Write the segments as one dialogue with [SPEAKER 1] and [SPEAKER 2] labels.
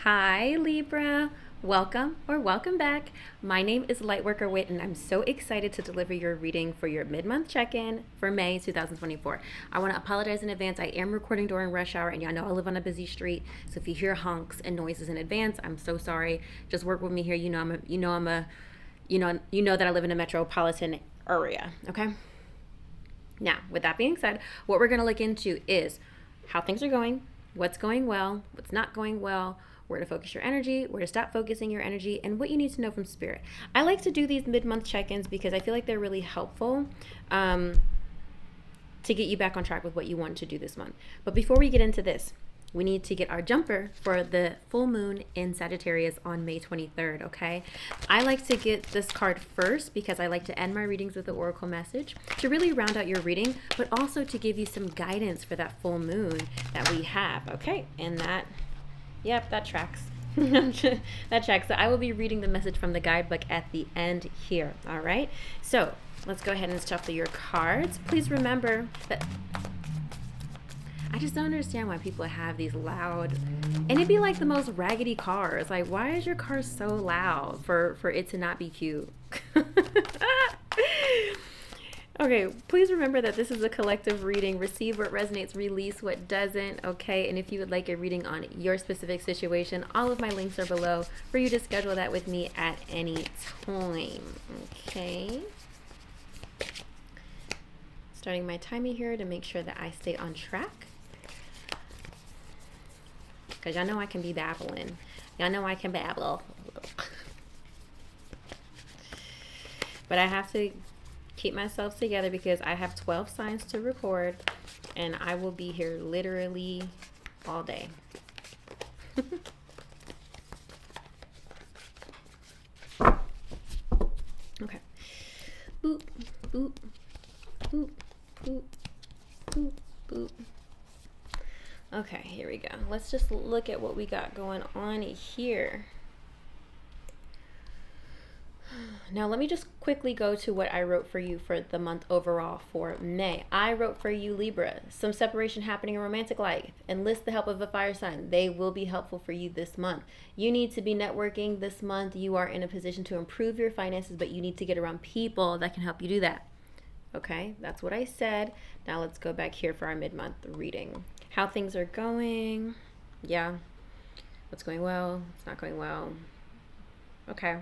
[SPEAKER 1] Hi, Libra. Welcome or welcome back. My name is Lightworker Whit, and I'm so excited to deliver your reading for your mid-month check-in for May 2024. I want to apologize in advance. I am recording during rush hour, and y'all know I live on a busy street, so if you hear honks and noises in advance, I'm so sorry. Just work with me here. You know that I live in a metropolitan area. Okay. Now, with that being said, what we're going to look into is how things are going, what's going well, what's not going well, where to focus your energy, where to stop focusing your energy, and what you need to know from spirit. I like to do these mid-month check-ins because I feel like they're really helpful to get you back on track with what you want to do this month. But before we get into this, we need to get our jumper for the full moon in Sagittarius on May 23rd, okay? I like to get this card first because I like to end my readings with the oracle message to really round out your reading, but also to give you some guidance for that full moon that we have, okay? And that tracks. That tracks. So I will be reading the message from the guidebook at the end here, all right? So let's go ahead and shuffle your cards. Please remember that I just don't understand why people have these loud, and it'd be like the most raggedy cars. Like, why is your car so loud for it to not be cute? Okay, please remember that this is a collective reading. Receive what resonates, release what doesn't, okay? And if you would like a reading on your specific situation, all of my links are below for you to schedule that with me at any time, okay? Starting my timer here to make sure that I stay on track. Because y'all know I can be babbling. Y'all know I can babble. But I have to keep myself together because I have 12 signs to record, and I will be here literally all day. Okay. Boop, boop, boop, boop, boop, boop. Okay, here we go. Let's just look at what we got going on here. Now, let me just quickly go to what I wrote for you for the month overall for May. I wrote for you, Libra, some separation happening in romantic life. Enlist the help of a fire sign. They will be helpful for you this month. You need to be networking this month. You are in a position to improve your finances, but you need to get around people that can help you do that. Okay, that's what I said. Now let's go back here for our mid-month reading. How things are going. Yeah. What's going well? What's not going well? Okay.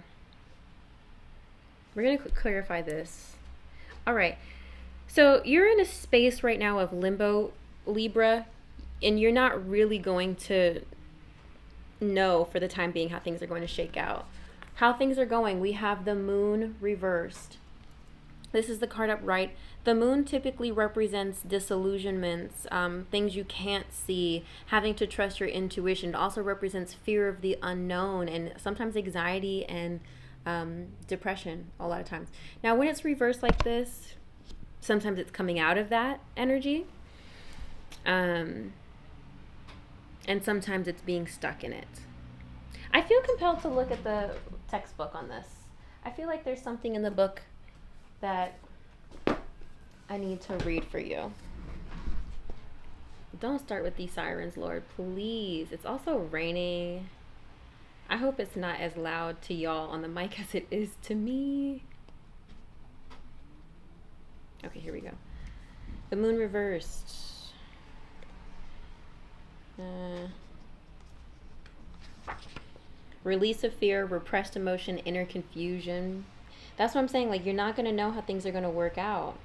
[SPEAKER 1] We're going to clarify this. All right. So you're in a space right now of limbo, Libra, and you're not really going to know for the time being how things are going to shake out. How things are going, we have the moon reversed. This is the card up right. The moon typically represents disillusionments, things you can't see, having to trust your intuition. It also represents fear of the unknown and sometimes anxiety and depression a lot of times. Now, when it's reversed like this, sometimes it's coming out of that energy. And sometimes it's being stuck in it. I feel compelled to look at the textbook on this. I feel like there's something in the book that I need to read for you. Don't start with these sirens, Lord, please. It's also raining. I hope it's not as loud to y'all on the mic as it is to me. Okay, here we go. The moon reversed. Release of fear, repressed emotion, inner confusion. That's what I'm saying. Like, you're not going to know how things are going to work out.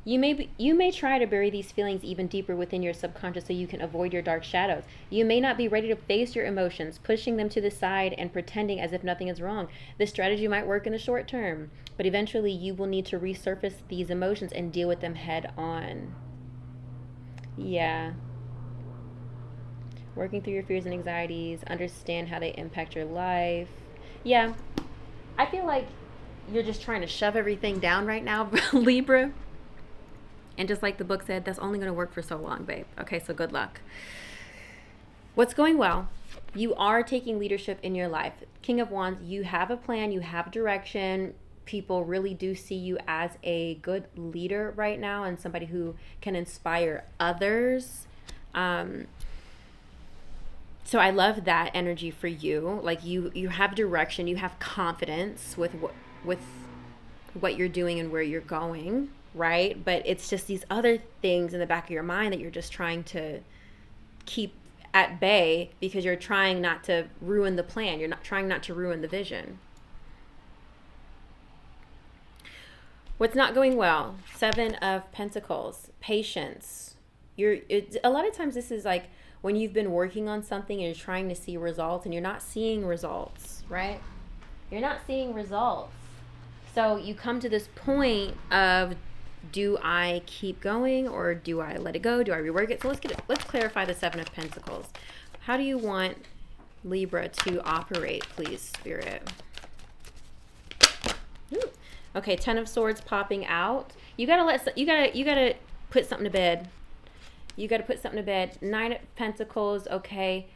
[SPEAKER 1] You may try to bury these feelings even deeper within your subconscious so you can avoid your dark shadows. You may not be ready to face your emotions, pushing them to the side and pretending as if nothing is wrong. This strategy might work in the short term, but eventually you will need to resurface these emotions and deal with them head on. Yeah. Working through your fears and anxieties, understand how they impact your life. Yeah. I feel like you're just trying to shove everything down right now, Libra. And just like the book said, that's only going to work for so long, babe. Okay, so good luck. What's going well? You are taking leadership in your life. King of Wands, you have a plan, you have direction. People really do see you as a good leader right now and somebody who can inspire others. So I love that energy for you. Like you have direction, you have confidence with what you're doing and where you're going, right? But it's just these other things in the back of your mind that you're just trying to keep at bay because you're trying not to ruin the plan. You're not trying not to ruin the vision. What's not going well? 7 of Pentacles. Patience. A lot of times this is like when you've been working on something and you're trying to see results and you're not seeing results, right? You're not seeing results. So you come to this point of, do I keep going or do I let it go? Do I rework it? So let's clarify the 7 of Pentacles. How do you want Libra to operate, please, Spirit? Ooh. Okay, 10 of Swords popping out. You gotta put something to bed. You gotta put something to bed. 9 of Pentacles. Okay.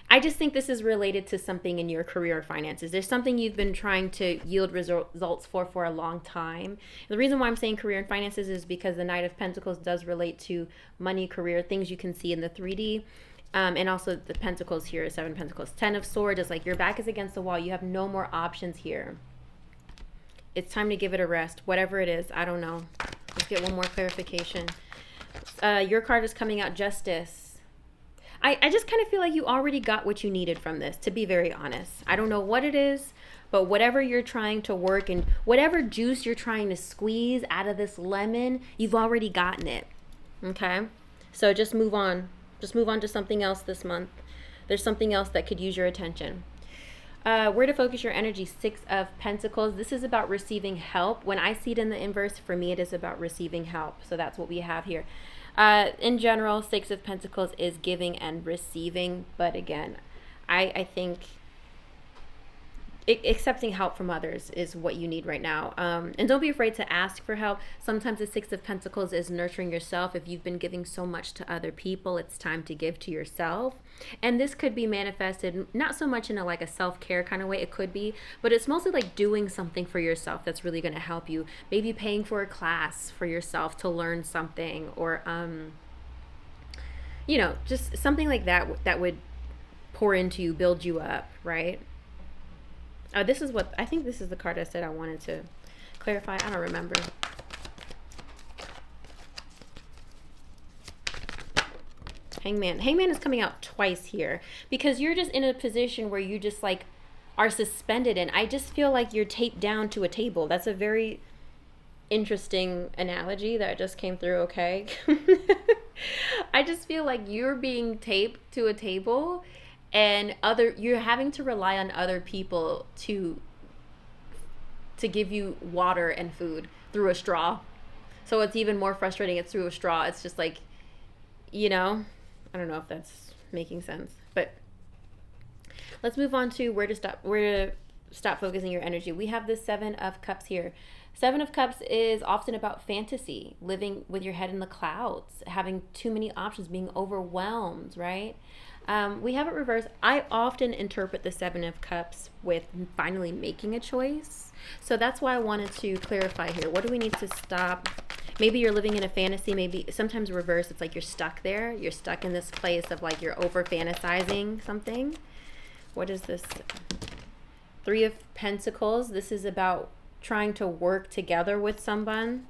[SPEAKER 1] I just think this is related to something in your career or finances. There's something you've been trying to yield results for a long time. The reason why I'm saying career and finances is because the Knight of Pentacles does relate to money, career, things you can see in the 3D. And also the Pentacles here, 7 of Pentacles. 10 of Swords is like your back is against the wall. You have no more options here. It's time to give it a rest. Whatever it is, I don't know. Let's get one more clarification. Your card is coming out, Justice. I just kind of feel like you already got what you needed from this, to be very honest. I don't know what it is, but whatever you're trying to work and whatever juice you're trying to squeeze out of this lemon, you've already gotten it. Okay? So just move on. Just move on to something else this month. There's something else that could use your attention. Where to focus your energy? 6 of Pentacles. This is about receiving help. When I see it in the inverse, for me, it is about receiving help. So that's what we have here. In general, 6 of Pentacles is giving and receiving. But again, I think accepting help from others is what you need right now. And don't be afraid to ask for help. Sometimes the 6 of Pentacles is nurturing yourself. If you've been giving so much to other people, it's time to give to yourself. And this could be manifested not so much in a self-care kind of way. It could be, but it's mostly like doing something for yourself that's really going to help you. Maybe paying for a class for yourself to learn something, or just something like that would pour into you, build you up, right? This is what I think. This is the card I said I wanted to clarify. I don't remember. Hangman. Hangman is coming out twice here because you're just in a position where you just are suspended, and I just feel like you're taped down to a table. That's a very interesting analogy that just came through. Okay. I just feel like you're being taped to a table, and you're having to rely on other people to give you water and food through a straw. So it's even more frustrating. It's through a straw. It's just I don't know if that's making sense, but let's move on to where to stop focusing your energy. We have the 7 of Cups here. 7 of Cups is often about fantasy, living with your head in the clouds, having too many options, being overwhelmed, right? We have it reversed. I often interpret the 7 of Cups with finally making a choice. So that's why I wanted to clarify here. What do we need to stop? Maybe you're living in a fantasy. Maybe sometimes reverse. It's like you're stuck there. You're stuck in this place of you're over fantasizing something. What is this? 3 of Pentacles. This is about trying to work together with someone.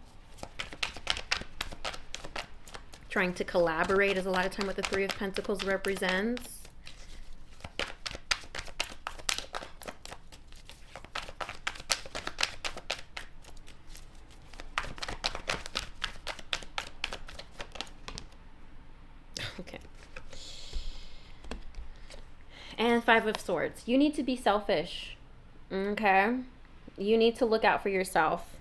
[SPEAKER 1] Trying to collaborate is a lot of time what the 3 of Pentacles represents. Okay. And 5 of Swords. You need to be selfish. Okay? You need to look out for yourself.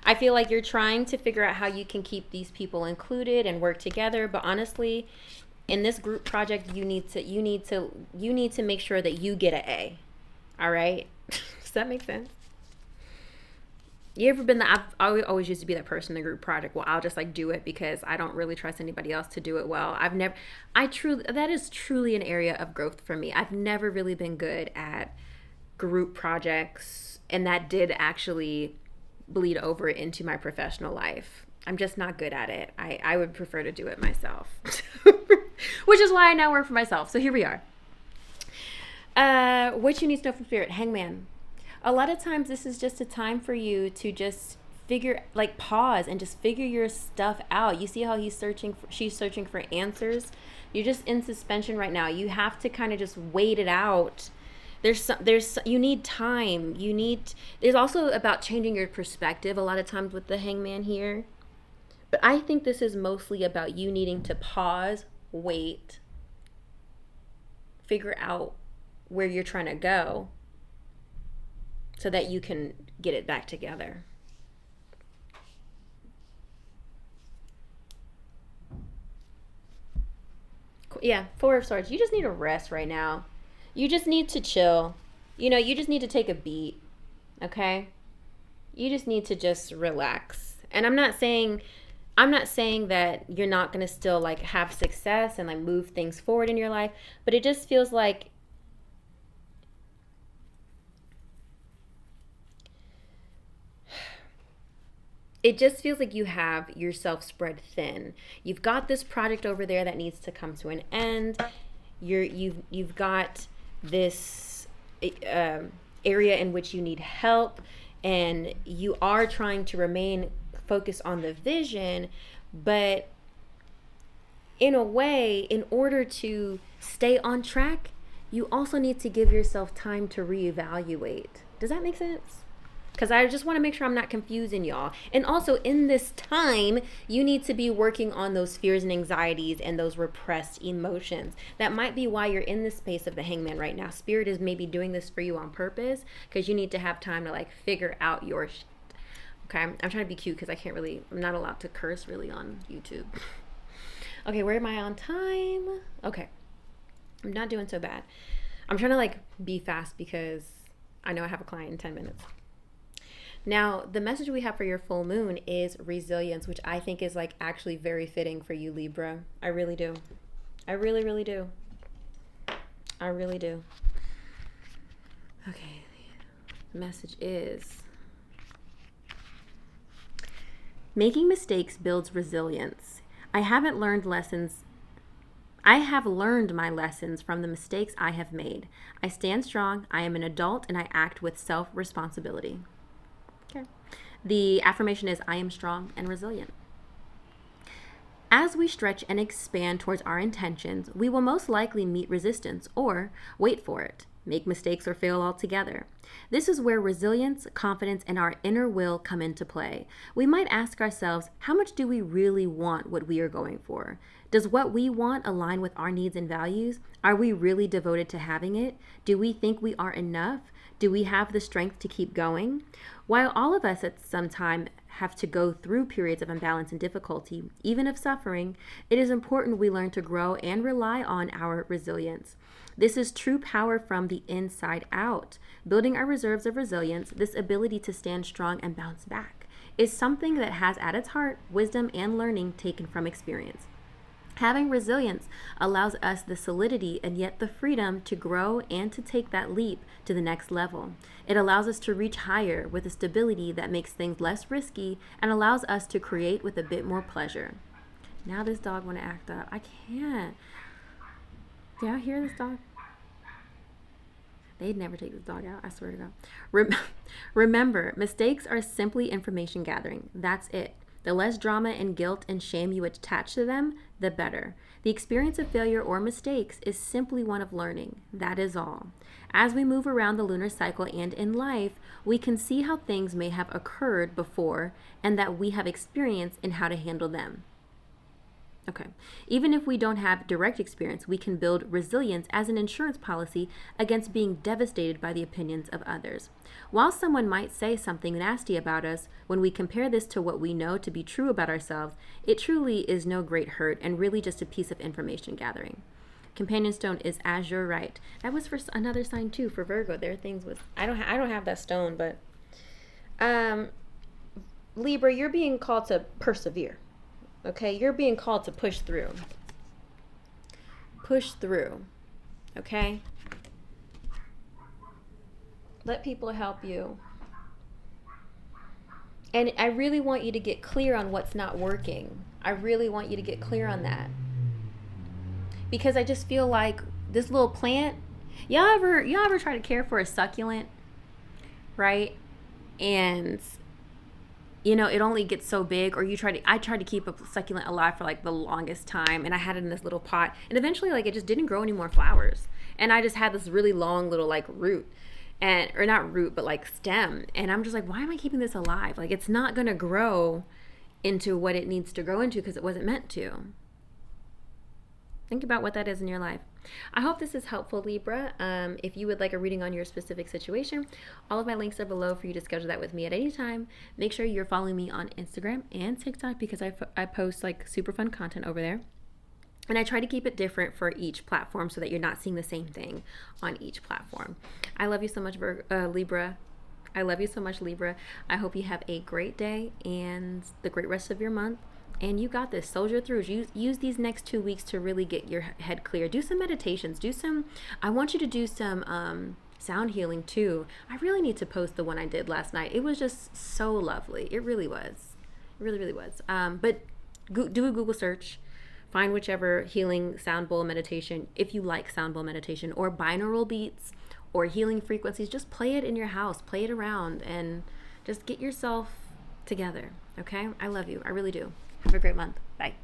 [SPEAKER 1] I feel like you're trying to figure out how you can keep these people included and work together, but honestly, in this group project, you need to make sure that you get an A. All right? Does that make sense? You ever been I always used to be that person in the group project. Well, I'll just do it because I don't really trust anybody else to do it well. That is truly an area of growth for me. I've never really been good at group projects, and that did actually bleed over into my professional life. I'm just not good at it. I would prefer to do it myself, which is why I now work for myself. So here we are. What you need to know from Spirit, Hangman. A lot of times this is just a time for you to just pause and just figure your stuff out. You see how she's searching for answers. You're just in suspension right now. You have to kind of just wait it out. You need time. There's also about changing your perspective a lot of times with the Hangman here. But I think this is mostly about you needing to pause, wait, figure out where you're trying to go so that you can get it back together. Yeah, Four of Swords. You just need a rest right now. You just need to chill. You just need to take a beat. Okay? You just need to just relax. And I'm not saying that you're not going to still like have success and like move things forward in your life, but it just feels like you have yourself spread thin. You've got this project over there that needs to come to an end. You've got this area in which you need help, and you are trying to remain focused on the vision, but in a way, in order to stay on track, you also need to give yourself time to reevaluate. Does that make sense? Because I just want to make sure I'm not confusing y'all. And also in this time, you need to be working on those fears and anxieties and those repressed emotions. That might be why you're in this space of the Hangman right now. Spirit is maybe doing this for you on purpose because you need to have time to like figure out your shit. Okay, I'm trying to be cute because I'm not allowed to curse really on YouTube. Okay, where am I on time? Okay, I'm not doing so bad. I'm trying to like be fast because I know I have a client in 10 minutes. Now, the message we have for your full moon is resilience, which I think is like actually very fitting for you, Libra. I really do. I really, really do. I really do. Okay, the message is making mistakes builds resilience. I have learned my lessons from the mistakes I have made. I stand strong, I am an adult, and I act with self-responsibility. Okay. The affirmation is, I am strong and resilient. As we stretch and expand towards our intentions, we will most likely meet resistance or wait for it, make mistakes, or fail altogether. This is where resilience, confidence, and our inner will come into play. We might ask ourselves, how much do we really want what we are going for? Does what we want align with our needs and values? Are we really devoted to having it? Do we think we are enough? Do we have the strength to keep going? While all of us at some time have to go through periods of imbalance and difficulty, even of suffering, it is important we learn to grow and rely on our resilience. This is true power from the inside out. Building our reserves of resilience, this ability to stand strong and bounce back, is something that has at its heart wisdom and learning taken from experience. Having resilience allows us the solidity and yet the freedom to grow and to take that leap to the next level. It allows us to reach higher with a stability that makes things less risky and allows us to create with a bit more pleasure. Now this dog want to act up. I can't. Do y'all hear this dog? They'd never take this dog out, I swear to God. Remember, mistakes are simply information gathering. That's it. The less drama and guilt and shame you attach to them, the better. The experience of failure or mistakes is simply one of learning. That is all. As we move around the lunar cycle and in life, we can see how things may have occurred before and that we have experience in how to handle them. Okay. Even if we don't have direct experience, we can build resilience as an insurance policy against being devastated by the opinions of others. While someone might say something nasty about us, when we compare this to what we know to be true about ourselves, it truly is no great hurt and really just a piece of information gathering. Companion stone is azure right. That was for another sign too, for Virgo. Their things was I don't have that stone, but Libra, you're being called to persevere. Okay, you're being called to push through. Push through. Okay? Let people help you. And I really want you to get clear on what's not working. I really want you to get clear on that. Because I just feel like this little plant, y'all ever try to care for a succulent, right? And you know, it only gets so big, or I tried to keep a succulent alive for like the longest time, and I had it in this little pot, and eventually like it just didn't grow any more flowers. And I just had this really long little like root, or not root, but like stem. And I'm just like, why am I keeping this alive? Like, it's not going to grow into what it needs to grow into because it wasn't meant to. Think about what that is in your life. I hope this is helpful, Libra. If you would like a reading on your specific situation, all of my links are below for you to schedule that with me at any time. Make sure you're following me on Instagram and TikTok because I post like super fun content over there. And I try to keep it different for each platform so that you're not seeing the same thing on each platform. I love you so much, Libra. I love you so much, Libra. I hope you have a great day and the great rest of your month. And you got this. Soldier through. Use these next 2 weeks to really get your head clear. Do some meditations. I want you to do some sound healing too. I really need to post the one I did last night. It was just so lovely. It really was. It really, really was. But do a Google search. Find whichever healing sound bowl meditation, if you like sound bowl meditation, or binaural beats or healing frequencies. Just play it in your house. Play it around and just get yourself together. Okay? I love you. I really do. Have a great month. Bye.